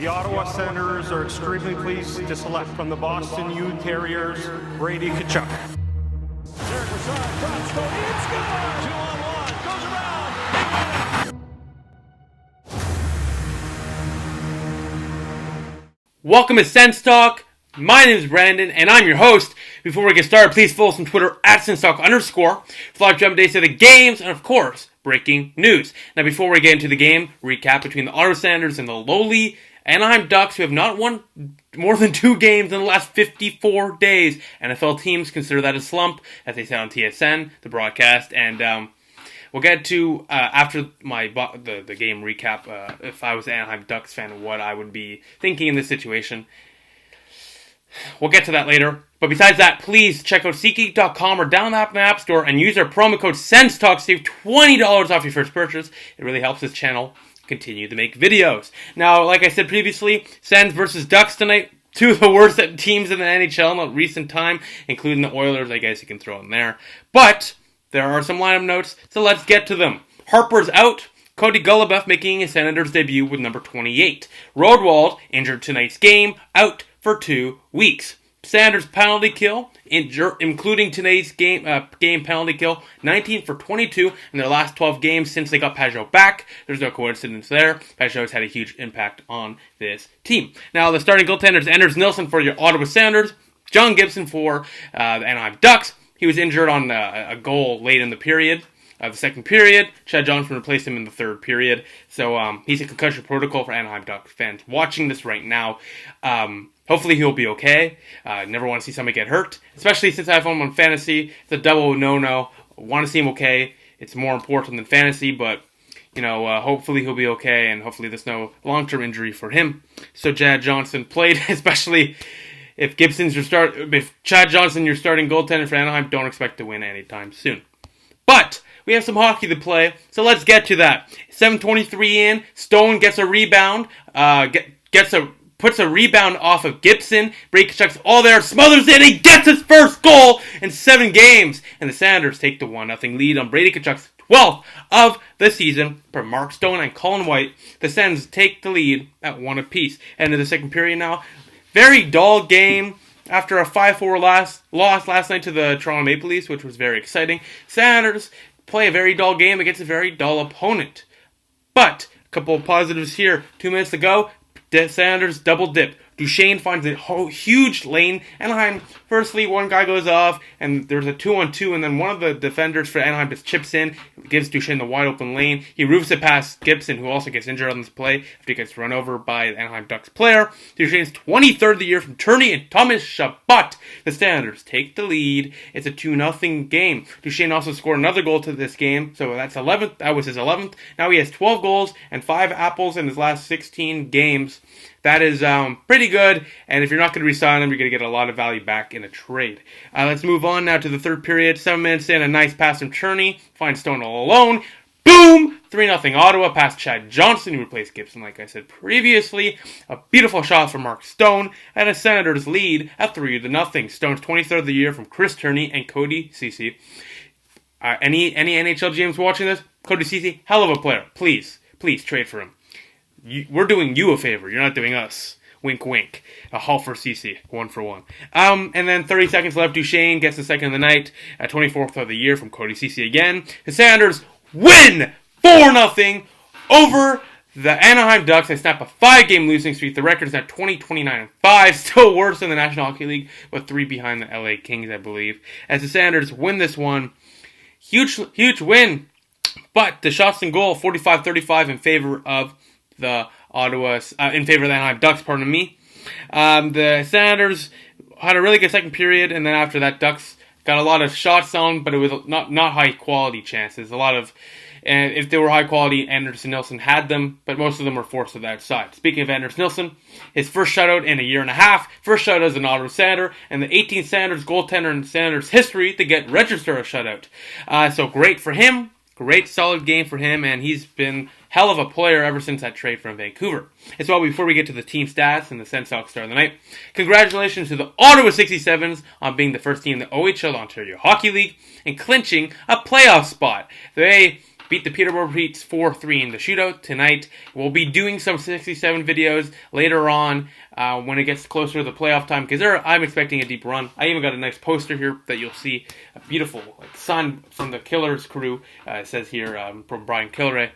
The Ottawa Senators are extremely pleased to select from the Boston U Terriers, Brady Tkachuk. Derek Brassard drops, going in, scores! 2-on-1, goes around. Welcome to Sens Talk. My name is Brandon, and I'm your host. Before we get started, please follow us on Twitter at SensTalk_ for live jump days of the games, and of course, breaking news. Now, before we get into the game, recap between the Ottawa Senators and the lowly Anaheim Ducks, who have not won more than 2 games in the last 54 days. NFL teams consider that a slump, as they said on TSN, the broadcast, and we'll get to, after the game recap, if I was an Anaheim Ducks fan, what I would be thinking in this situation. We'll get to that later. But besides that, please check out SeatGeek.com or download the app in the App Store and use our promo code SensTalk to save $20 off your first purchase. It really helps this channel continue to make videos. Now, like I said previously, Sens versus Ducks tonight. 2 of the worst teams in the NHL in the recent time, including the Oilers, I guess you can throw in there. But there are some lineup notes, so let's get to them. Harper's out. Cody Golubeff making his Senators debut with number 28. Rodwald, injured tonight's game, out for 2 weeks. Sanders penalty kill, including today's game penalty kill, 19 for 22 in their last 12 games since they got Pajot back. There's no coincidence there. Pajot's had a huge impact on this team. Now, the starting goaltenders, Anders Nilsson for your Ottawa Senators, John Gibson for the Anaheim Ducks. He was injured on a goal late in the period. The second period, Chad Johnson replaced him in the third period. So he's a concussion protocol for Anaheim Ducks fans watching this right now. Hopefully he'll be okay. Never want to see somebody get hurt, especially since I have him on fantasy. It's a double no-no. Want to see him okay. It's more important than fantasy, but hopefully he'll be okay, and hopefully there's no long-term injury for him. So Chad Johnson played, especially if Chad Johnson your starting goaltender for Anaheim, don't expect to win anytime soon. But we have some hockey to play, so let's get to that. 7:23 in, Stone gets a rebound, puts a rebound off of Gibson. Brady Tkachuk's all there, smothers it, he gets his first goal in 7 games, and the Senators take the 1-0 lead on Brady Tkachuk's 12th of the season per Mark Stone and Colin White. The Sens take the lead at 1 apiece. End of the second period now. Very dull game. After a 5-4 loss last night to the Toronto Maple Leafs, which was very exciting, Senators play a very dull game against a very dull opponent. But a couple of positives here. 2 minutes to go, Senators double dip. Duchesne finds a huge lane. Anaheim, firstly, one guy goes off, and there's a 2-on-2, and then one of the defenders for Anaheim just chips in, gives Duchesne the wide open lane. He roofs it past Gibson, who also gets injured on this play after he gets run over by the Anaheim Ducks player. Duchesne's 23rd of the year from Turney and Thomas Chabot. The Senators take the lead. It's a 2-0 game. Duchesne also scored another goal to this game, so that's 11th. That was his 11th. Now he has 12 goals and 5 apples in his last 16 games. That is pretty good, and if you're not going to re-sign him, you're going to get a lot of value back in a trade. Let's move on now to the third period. 7 minutes in, a nice pass from Turney. Finds Stone all alone. Boom! 3-0 Ottawa past Chad Johnson, who replaced Gibson, like I said previously. A beautiful shot from Mark Stone, and a Senators lead at 3-0. Stone's 23rd of the year from Chris Turney and Cody Ceci. Any NHL GMs watching this? Cody Ceci, hell of a player. Please trade for him. We're doing you a favor. You're not doing us. Wink, wink. A haul for CC. 1 for 1. And then 30 seconds left. Duchesne gets the second of the night. 24th of the year from Cody CC again. The Senators win 4-0 over the Anaheim Ducks. They snap a 5-game losing streak. The record is at 29-5. Still worse than the National Hockey League, but 3 behind the LA Kings, I believe. As the Senators win this one. Huge win. But the shots and goal, 45-35 in favor of the Anaheim Ducks, pardon me. The Senators had a really good second period, and then after that, Ducks got a lot of shots on, but it was not high quality chances. A lot of, and if they were high quality, Anders Nilsson had them, but most of them were forced to the outside. Speaking of Anders Nilsson, his first shutout in a year and a half, first shutout as an Ottawa Senator, and the 18th Senators goaltender in Senators history to get registered a shutout. So great for him. Great, solid game for him, and he's been hell of a player ever since that trade from Vancouver. As well, before we get to the team stats and the Sens Talk Star of the Night, congratulations to the Ottawa 67s on being the first team in the OHL Ontario Hockey League and clinching a playoff spot. They beat the Peterborough Petes 4-3 in the shootout tonight. We'll be doing some 67 videos later on when it gets closer to the playoff time, because I'm expecting a deep run. I even got a nice poster here that you'll see, a beautiful sign from the Killers crew. It says here from Brian Kilray,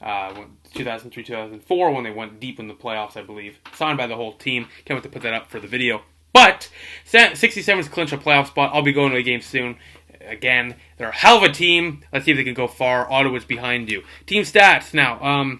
2003-2004, when they went deep in the playoffs, I believe. Signed by the whole team. Can't wait to put that up for the video. But 67's clinch a playoff spot. I'll be going to a game soon. Again, they're a hell of a team. Let's see if they can go far. Ottawa's behind you. Team stats now.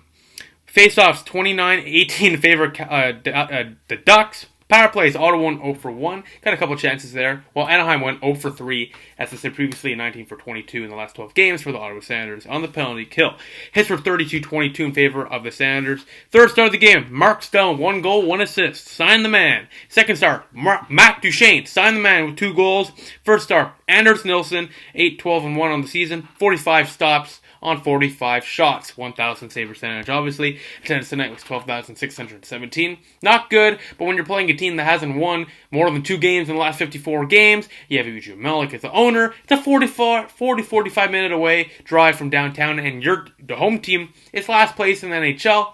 Face-offs 29-18 in favor of the Ducks. Power plays, Ottawa went 0 for 1. Got a couple chances there. While Anaheim went 0 for 3, as I said previously, 19 for 22 in the last 12 games for the Ottawa Senators on the penalty kill. Hits were 32-22 in favor of the Senators. Third star of the game, Mark Stone, 1 goal, 1 assist. Sign the man. Second star, Matt Duchene, sign the man with 2 goals. First star, Anders Nilsson, 8-12-1 on the season, 45 stops on 45 shots, 1,000 save percentage. Obviously, attendance tonight was 12,617. Not good, but when you're playing a team that hasn't won more than 2 games in the last 54 games, you have Eugene Melnick as the owner. It's a 45 minute away drive from downtown, and the home team is last place in the NHL.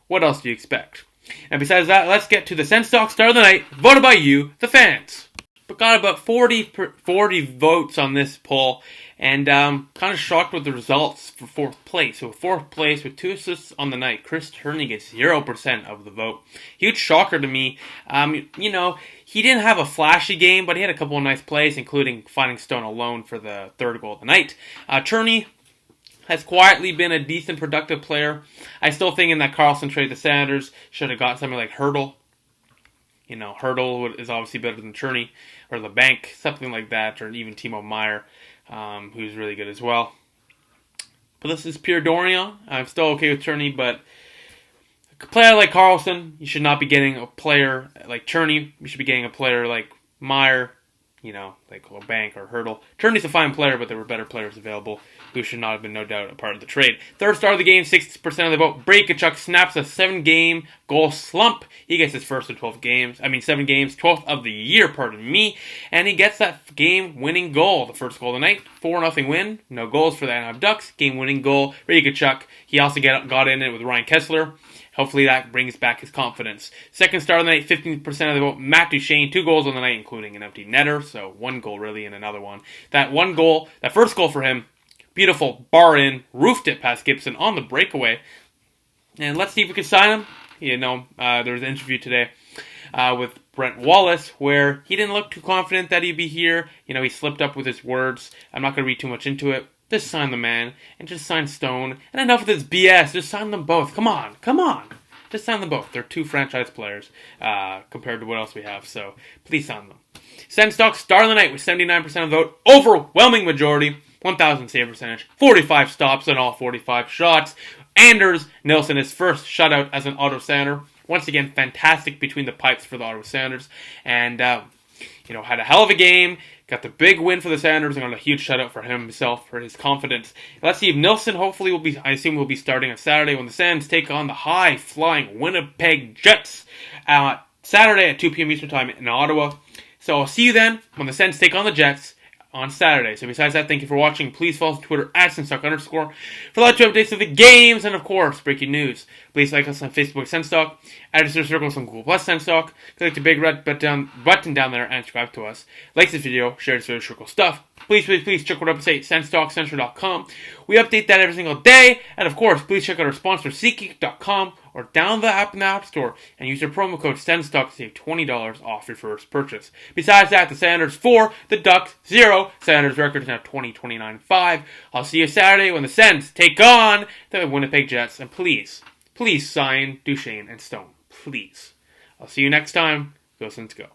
What else do you expect? And besides that, let's get to the Sens Talk Star of the Night, voted by you, the fans. But got about 40 votes on this poll, and kind of shocked with the results for 4th place. So 4th place with 2 assists on the night, Chris Turney gets 0% of the vote. Huge shocker to me. He didn't have a flashy game, but he had a couple of nice plays, including finding Stone alone for the 3rd goal of the night. Turney has quietly been a decent, productive player. I still think in that Carlson trade, the Senators should have got something like Hurdle. Hurdle is obviously better than Turney, or the bank, something like that, or even Timo Meier, who's really good as well. But this is pure Dorian. I'm still okay with Turney, but a player like Carlson, you should not be getting a player like Turney. You should be getting a player like Meier, like a bank or Hurdle. Turney's a fine player, but there were better players available who should not have been, no doubt, a part of the trade. Third star of the game, 60% of the vote. Braykochuk snaps a 7-game goal slump. He gets his first of 7 games, 12th of the year, pardon me. And he gets that game-winning goal, the first goal of the night. 4-0 win, no goals for the Anaheim Ducks. Game-winning goal, Braykochuk. He also got in it with Ryan Kessler. Hopefully that brings back his confidence. Second star of the night, 15% of the vote, Matt Duchene. 2 goals on the night, including an empty netter. So 1 goal really and another one. That first goal for him, beautiful bar in, roofed it past Gibson on the breakaway. And let's see if we can sign him. There was an interview today with Brent Wallace where he didn't look too confident that he'd be here. He slipped up with his words. I'm not going to read too much into it. Just sign the man and just sign Stone. And enough of this BS. Just sign them both. Come on. Just sign them both. They're 2 franchise players compared to what else we have. So please sign them. Sens Talk Star of the Night with 79% of the vote. Overwhelming majority. 1,000 save percentage. 45 stops on all 45 shots. Anders Nilsson, his first shutout as an Ottawa Senator. Once again, fantastic between the pipes for the Ottawa Senators. And, had a hell of a game. Got the big win for the Senators and got a huge shutout for himself, for his confidence. Let's see if Nilsson hopefully will be starting on Saturday when the Sens take on the high-flying Winnipeg Jets Saturday at 2 p.m. Eastern Time in Ottawa. So I'll see you then when the Sens take on the Jets on Saturday. So besides that, thank you for watching. Please follow us on Twitter at @Senstalk_ for live updates of the games and, of course, breaking news. Please like us on Facebook, Senstalk. Add us to circles on Google Plus, Senstalk. Click the big red button down there and subscribe to us. Like this video, share this video, circle stuff. Please check out our website, SenstalkCentral.com. We update that every single day. And, of course, please check out our sponsor, SeatGeek.com, or download the app in the App Store and use your promo code SENSTALK to save $20 off your first purchase. Besides that, the Senators 4, the Ducks 0. Senators record is now 20-29-5. I'll see you Saturday when the Sens take on the Winnipeg Jets. And please sign Duchene and Stone. Please. I'll see you next time. Go Sens, go.